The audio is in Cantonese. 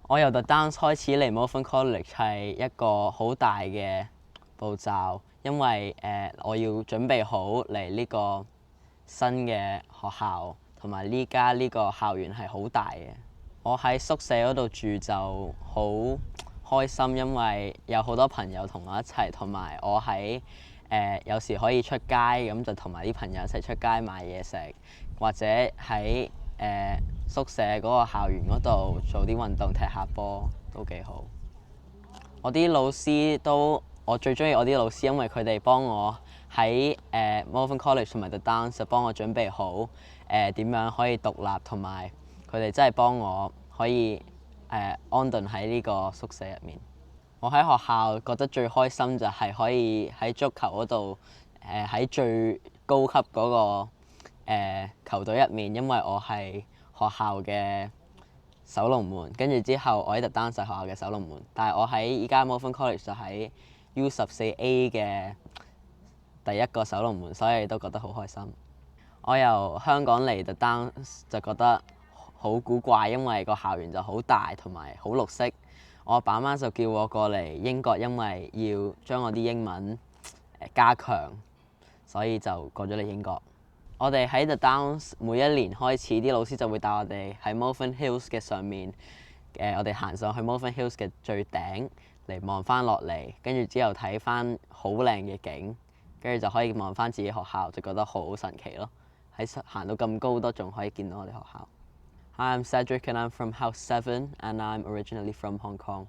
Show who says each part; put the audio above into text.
Speaker 1: 我由 The Downs 開始嚟 Malvern College 係一個好大嘅步驟，因為我要準備好嚟呢個新嘅學校，同埋呢家呢個校園係好大嘅。我喺宿舍嗰度住就好開心，因為有好多朋友同我一齊，同埋我喺有時可以出街，咁就同埋啲朋友一齊出街買嘢食，或者喺宿舍嗰個校園嗰度做啲運動，踢下波都幾好。我啲老師我最中意我啲老師，因為佢哋幫我喺Malvern College 同埋 The Downs 就幫我準備好點樣可以獨立，同埋佢哋真係幫我可以安頓喺呢個宿舍入面。我喺學校覺得最開心就係可以喺足球嗰度喺最高級嗰個球隊入面，因為我係學校嘅守龍門，跟住之後我喺 The Downs 係學校嘅守龍門，但係我喺依家 Malvern College 就喺 U14A 嘅第一個守龍門，所以都覺得好開心。我由香港嚟 The Downs 就覺得好古怪，因為個校園就好大同埋好綠色。我阿爸媽就叫我過嚟英國，因為要將我啲英文加強，所以就過咗嚟英國。我哋喺 The Downs 每一年開始，啲老師就會帶我哋喺 Malvern Hills 嘅上面，我哋行上去 Malvern Hills 嘅最頂嚟望翻落嚟，跟住之後睇翻好靚嘅景，跟住就可以望翻自己學校，就覺得好神奇咯。喺行到咁高都仲可以見到我哋學校。Hi, I'm Cedric and I'm from House 7 and I'm originally from Hong Kong.